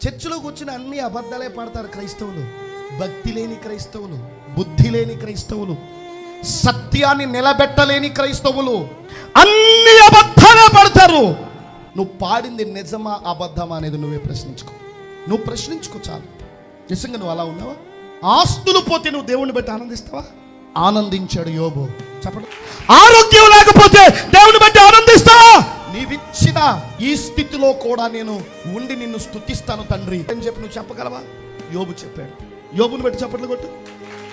చర్చిలో కూర్చుని అన్ని అబద్ధాలే పడతారు క్రైస్తవులు. భక్తి లేని క్రైస్తవులు, బుద్ధి లేని క్రైస్తవులు, సత్యాన్ని నిలబెట్టలేని క్రైస్తవులు అన్ని అబద్ధాలే పడతారు. నువ్వు పాడింది నిజమా అబద్ధమా అనేది నువ్వే ప్రశ్నించుకో. నువ్వు ప్రశ్నించుకో చాలు. నిజంగా నువ్వు అలా ఉన్నావా? ఆస్తులు పోతే నువ్వు దేవుణ్ణి బట్టి ఆనందిస్తావా? ఆనందించాడు యోబు. చెప్పండి. ఆరోగ్యం లేకపోతే దేవుని బట్టి ఆనందిస్తావా? నీవిచ్చిన ఈ స్థితిలో కూడా నేను ఉండి నిన్ను స్తుతిస్తాను తండ్రి అని చెప్పి నువ్వు చెప్పగలవా? యోబు చెప్పాడు. యోబుని బట్టి చప్పట్లు కొట్టు.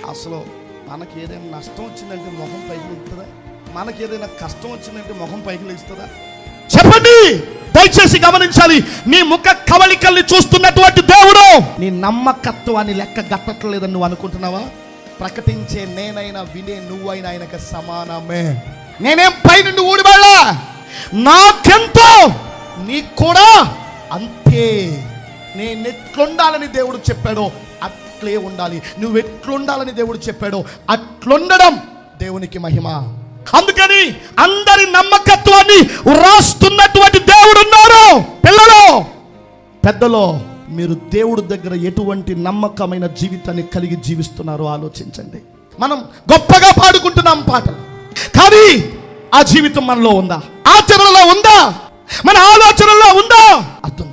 అసలు మనకి ఏదైనా నష్టం వచ్చిందంటే మొహం పైకి లేస్తుందా? మనకి ఏదైనా కష్టం వచ్చిందంటే మొహం పైకి లేస్తుందా? చెప్పండి. దయచేసి గమనించాలి. నీ ముఖ కవళికల్ని చూస్తున్నటువంటి దేవుడు నీ నమ్మకత్వాన్ని లెక్క గట్టట్లేదని నువ్వు అనుకుంటున్నావా? ప్రకటించే నేనైనా వినే నువ్వైనా ఆయనకు సమానమే. నేనేం పై నుండి ఊడిబడలా. నాకెంతో నీకు కూడా అంతే. నేను ఎట్లుండాలని దేవుడు చెప్పాడో అట్లే ఉండాలి. నువ్వు ఎట్లుండాలని దేవుడు చెప్పాడో అట్లుండడం దేవునికి మహిమ. అందుకని అందరి నమ్మకత్వాన్ని రాస్తున్నటువంటి దేవుడు ఉన్నారు. పిల్లలు, పెద్దలో, మీరు దేవుడి దగ్గర ఎటువంటి నమ్మకమైన జీవితాన్ని కలిగి జీవిస్తున్నారో ఆలోచించండి. మనం గొప్పగా పాడుకుంటున్నాం పాటలు, కానీ ఆ జీవితం మనలో ఉందా? ఆచరణలో ఉందా? మన ఆలోచనలో ఉందా? అర్థం